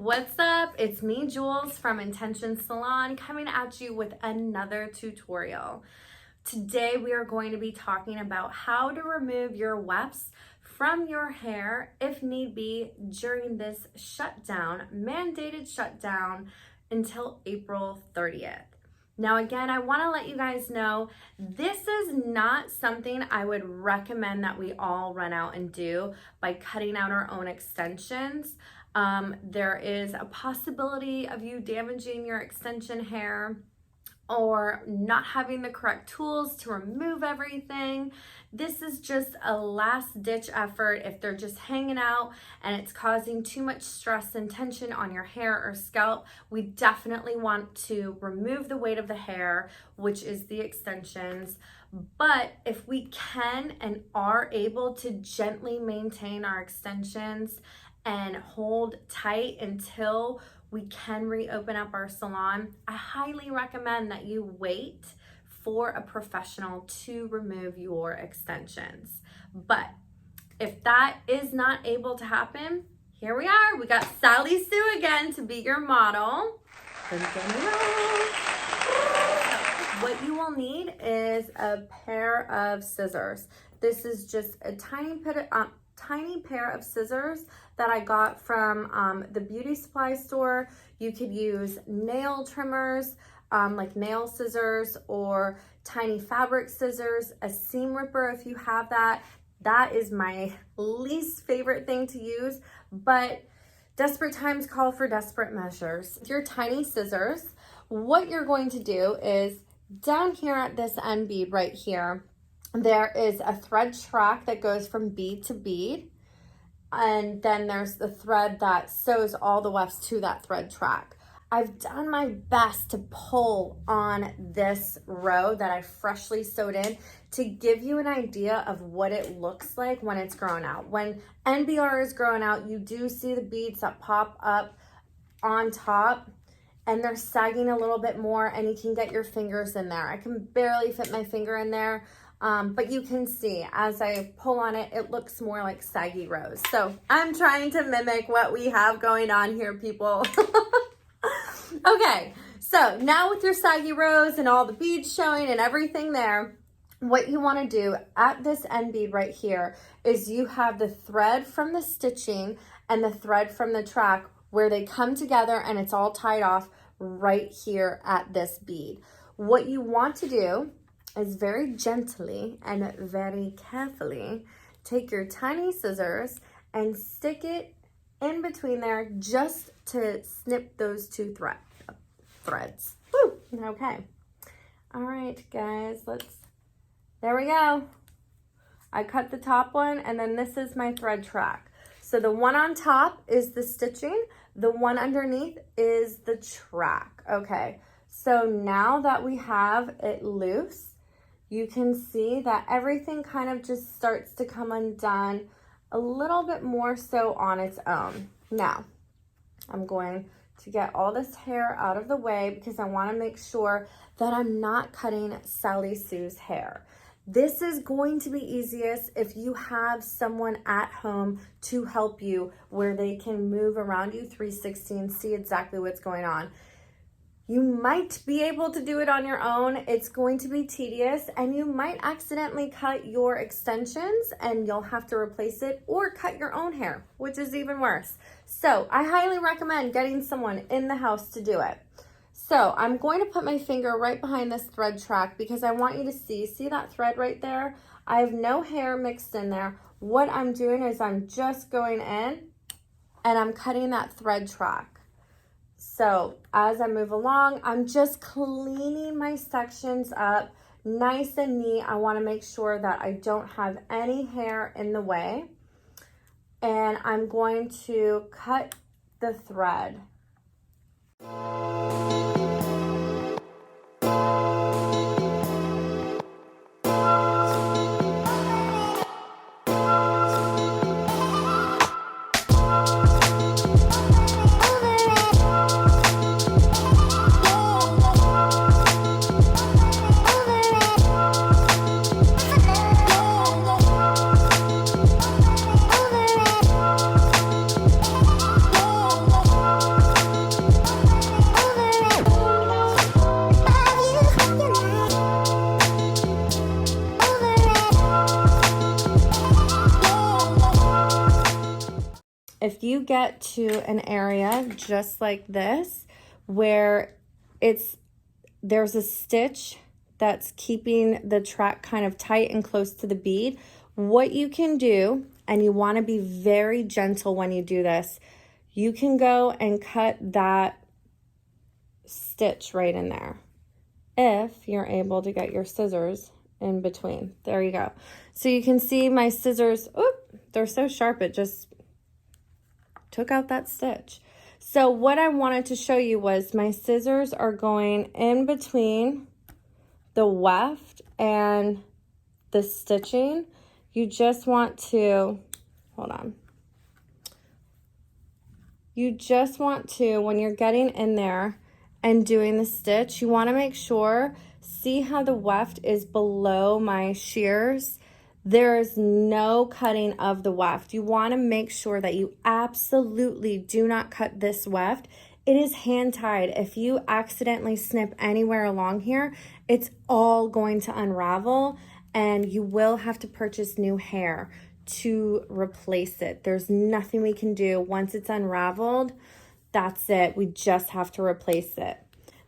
what's up? It's me, Jules from Intention Salon, coming at you with another tutorial. Today we are going to be talking about how to remove your wefts from your hair if need be during this shutdown, mandated shutdown until April 30th. Now again, I want to let you guys know this is not something I would recommend that we all run out and do by cutting out our own extensions. There is a possibility of you damaging your extension hair or not having the correct tools to remove everything. This is just a last ditch effort if they're just hanging out and it's causing too much stress and tension on your hair or scalp. We definitely want to remove the weight of the hair, which is the extensions. But if we can and are able to gently maintain our extensions and hold tight until we can reopen up our salon, I highly recommend that you wait for a professional to remove your extensions. But if that is not able to happen, here we are. We got Sally Sue again to be your model. What you will need is a pair of scissors. This is just a tiny pair of scissors that I got from the beauty supply store. You could use nail trimmers, like nail scissors, or tiny fabric scissors, a seam ripper if you have that. That is my least favorite thing to use, but desperate times call for desperate measures. With your tiny scissors, what you're going to do is down here at this end bead right here, there is a thread track that goes from bead to bead. And then there's the thread that sews all the wefts to that thread track. I've done my best to pull on this row that I freshly sewed in to give you an idea of what it looks like when it's grown out. When NBR is growing out, you do see the beads that pop up on top and they're sagging a little bit more and you can get your fingers in there. I can barely fit my finger in there. But you can see as I pull on it, it looks more like saggy rows. So I'm trying to mimic what we have going on here, people. Okay, so now with your saggy rows and all the beads showing and everything there, what you want to do at this end bead right here is you have the thread from the stitching and the thread from the track where they come together and it's all tied off right here at this bead. What you want to do is very gently and very carefully take your tiny scissors and stick it in between there just to snip those two threads. Woo! Okay. All right, guys, there we go. I cut the top one and then this is my thread track. So the one on top is the stitching. The one underneath is the track. Okay. So now that we have it loose, you can see that everything kind of just starts to come undone a little bit more so on its own. Now, I'm going to get all this hair out of the way because I want to make sure that I'm not cutting Sally Sue's hair. This is going to be easiest if you have someone at home to help you where they can move around you 360 and see exactly what's going on. You might be able to do it on your own. It's going to be tedious and you might accidentally cut your extensions and you'll have to replace it or cut your own hair, which is even worse. So I highly recommend getting someone in the house to do it. So I'm going to put my finger right behind this thread track because I want you to see that thread right there? I have no hair mixed in there. What I'm doing is I'm just going in and I'm cutting that thread track. So as I move along, I'm just cleaning my sections up nice and neat. I want to make sure that I don't have any hair in the way. And I'm going to cut the thread. if you get to an area just like this where there's a stitch that's keeping the track kind of tight and close to the bead, what you can do, and you want to be very gentle when you do this, you can go and cut that stitch right in there if you're able to get your scissors in between. There you go. So you can see my scissors, they're so sharp, it just took out that stitch. So what I wanted to show you was my scissors are going in between the weft and the stitching. You just want to, hold on. You just want to, when you're getting in there and doing the stitch, you want to make sure, see how the weft is below my shears? There is no cutting of the weft. You want to make sure that you absolutely do not cut this weft. It is hand tied. If you accidentally snip anywhere along here, it's all going to unravel and you will have to purchase new hair to replace it. There's nothing we can do. Once it's unraveled, that's it. We just have to replace it.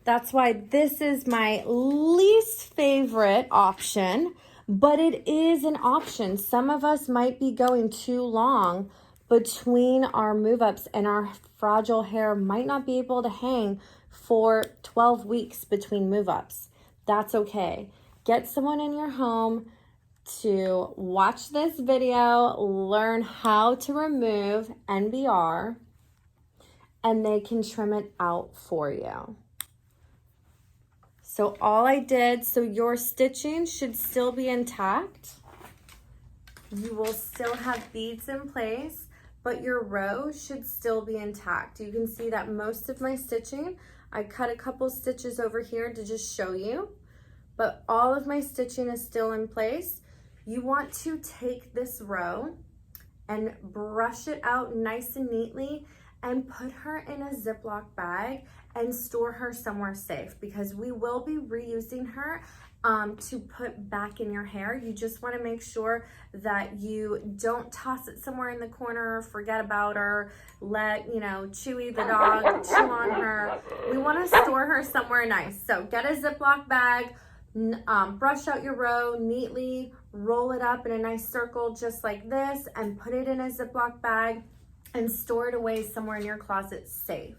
That's why this is my least favorite option, but it is an option. Some of us might be going too long between our move-ups and our fragile hair might not be able to hang for 12 weeks between move-ups. That's okay. Get someone in your home to watch this video, learn how to remove NBR, and they can trim it out for you. So all I did, so your stitching should still be intact. You will still have beads in place, but your row should still be intact. You can see that most of my stitching, I cut a couple stitches over here to just show you, but all of my stitching is still in place. You want to take this row and brush it out nice and neatly and put her in a Ziploc bag and store her somewhere safe, because we will be reusing her to put back in your hair. You just want to make sure that you don't toss it somewhere in the corner, forget about her, let, Chewy the dog chew on her. We want to store her somewhere nice. So get a Ziploc bag, brush out your row neatly, roll it up in a nice circle just like this, and put it in a Ziploc bag and store it away somewhere in your closet safe.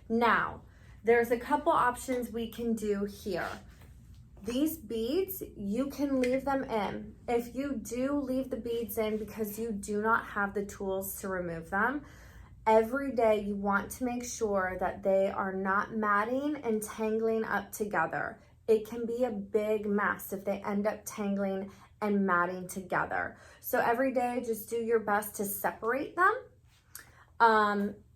Now, there's a couple options we can do here. These beads, you can leave them in. If you do leave the beads in because you do not have the tools to remove them, every day you want to make sure that they are not matting and tangling up together. It can be a big mess if they end up tangling and matting together. So every day, just do your best to separate them.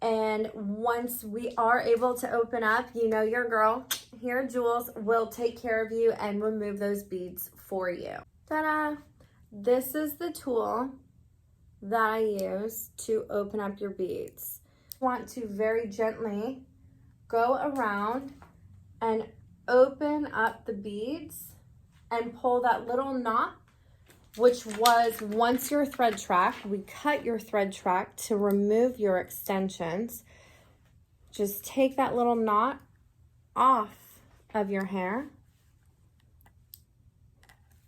And once we are able to open up, your girl here, Jules, will take care of you and remove those beads for you. Ta-da! This is the tool that I use to open up your beads. You want to very gently go around and open up the beads and pull that little knot, which was once your thread track. We cut your thread track to remove your extensions. Just take that little knot off of your hair.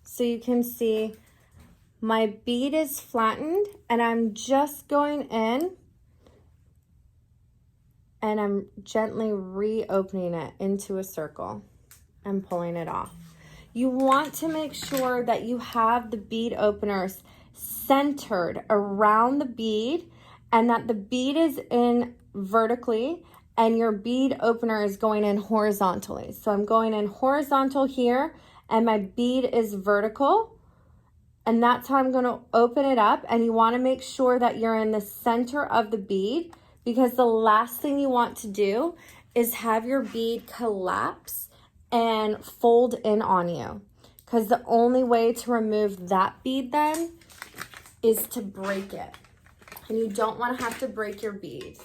So you can see my bead is flattened and I'm just going in and I'm gently reopening it into a circle and pulling it off. You want to make sure that you have the bead openers centered around the bead and that the bead is in vertically and your bead opener is going in horizontally. So I'm going in horizontal here and my bead is vertical, and that's how I'm going to open it up. And you want to make sure that you're in the center of the bead, because the last thing you want to do is have your bead collapse and fold in on you, because the only way to remove that bead then is to break it, and you don't want to have to break your beads.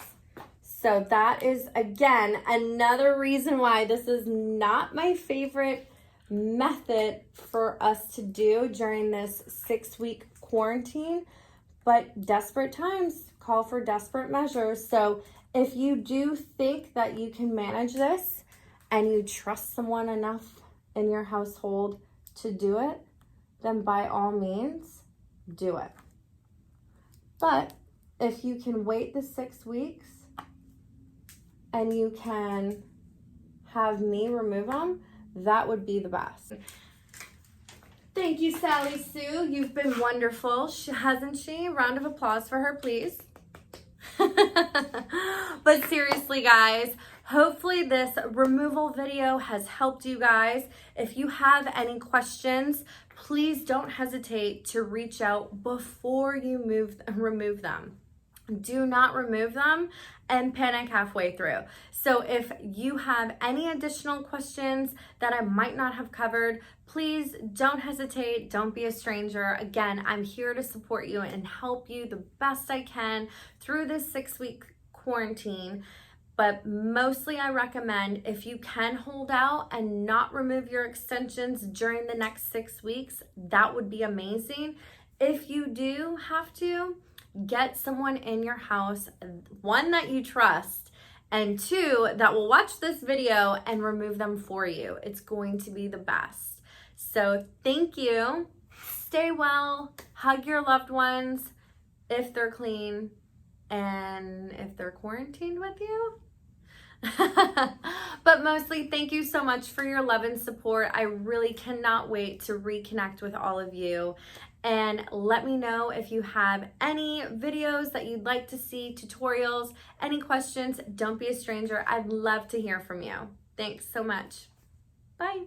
So that is, again, another reason why this is not my favorite method for us to do during this 6-week quarantine, but desperate times call for desperate measures. So if you do think that you can manage this and you trust someone enough in your household to do it, then by all means, do it. But if you can wait the 6 weeks and you can have me remove them, that would be the best. Thank you, Sally Sue. You've been wonderful, hasn't she? Round of applause for her, please. But seriously, guys, hopefully this removal video has helped you guys. If you have any questions, please don't hesitate to reach out before you remove them. Do not remove them and panic halfway through. So if you have any additional questions that I might not have covered, please don't hesitate. Don't be a stranger. Again, I'm here to support you and help you the best I can through this 6-week quarantine. But mostly I recommend, if you can hold out and not remove your extensions during the next 6 weeks, that would be amazing. If you do have to, get someone in your house, one that you trust, and two that will watch this video and remove them for you. It's going to be the best. So thank you. Stay well. Hug your loved ones if they're clean and if they're quarantined with you. But mostly, thank you so much for your love and support. I really cannot wait to reconnect with all of you. And let me know if you have any videos that you'd like to see, tutorials, any questions. Don't be a stranger. I'd love to hear from you. Thanks so much. Bye.